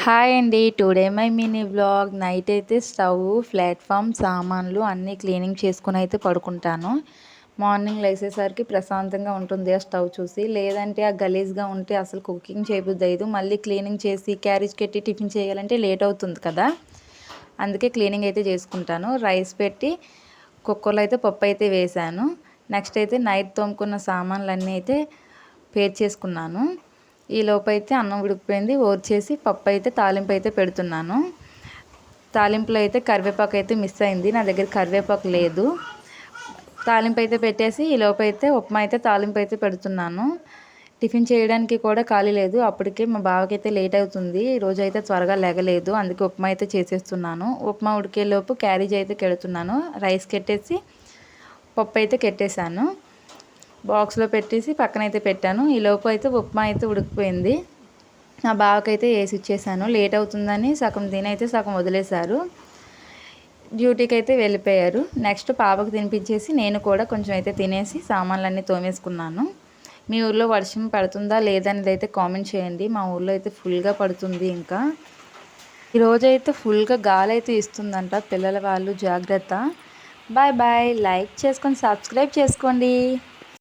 Hi అండి. Today my mini vlog. Night అయితే stove, platform, సామాన్లు అన్నీ క్లీనింగ్ చేసుకుని అయితే పడుకుంటాను. మార్నింగ్ లేచేసరికి ప్రశాంతంగా ఉంటుంది ఆ స్టవ్ చూసి. లేదంటే ఆ గలీజ్గా ఉంటే అసలు కుకింగ్ చేయబుద్ధి అయ్యదు. మళ్ళీ క్లీనింగ్ చేసి క్యారేజ్ కట్టి టిఫిన్ చేయాలంటే లేట్ అవుతుంది కదా, అందుకే క్లీనింగ్ అయితే చేసుకుంటాను. రైస్ పెట్టి కుక్కర్లో అయితే పప్పు అయితే వేసాను. నెక్స్ట్ అయితే నైట్ తోముకున్న సామాన్లన్నీ అయితే పేర్చేసుకున్నాను. ఈలోపు అయితే అన్నం ఉడికిపోయింది. ఓర్చేసి పప్పు అయితే తాలింపు అయితే పెడుతున్నాను. తాలింపులో అయితే కరివేపాకు అయితే మిస్ అయింది, నా దగ్గర కరివేపాకు లేదు. తాలింపు అయితే పెట్టేసి ఈలోపు అయితే ఉప్మా అయితే తాలింపు అయితే పెడుతున్నాను. టిఫిన్ చేయడానికి కూడా ఖాళీ లేదు. అప్పటికే మా బావకైతే లేట్ అవుతుంది. ఈరోజు అయితే త్వరగా లేగలేదు, అందుకే ఉప్మా అయితే చేసేస్తున్నాను. ఉప్మా ఉడికేలోపు క్యారేజ్ అయితే కెడుతున్నాను. రైస్ కెట్టేసి పప్పు అయితే కెట్టేశాను. బాక్స్లో పెట్టేసి పక్కనైతే పెట్టాను. ఈలోపు అయితే ఉప్మా అయితే ఉడికిపోయింది. నా బావకైతే వేసి ఇచ్చేసాను. లేట్ అవుతుందని సగం తినైతే సగం వదిలేశారు. డ్యూటీకి అయితే వెళ్ళిపోయారు. నెక్స్ట్ పాపకు తినిపించేసి నేను కూడా కొంచెం అయితే తినేసి సామాన్లన్నీ తోమేసుకున్నాను. మీ ఊర్లో వర్షం పడుతుందా లేదనేది అయితే కామెంట్ చేయండి. మా ఊర్లో అయితే ఫుల్గా పడుతుంది. ఇంకా ఈరోజైతే ఫుల్గా గాలి అయితే ఇస్తుందంట. పిల్లల వాళ్ళు జాగ్రత్త. Bye bye. లైక్ చేసుకొని సబ్స్క్రైబ్ చేసుకోండి.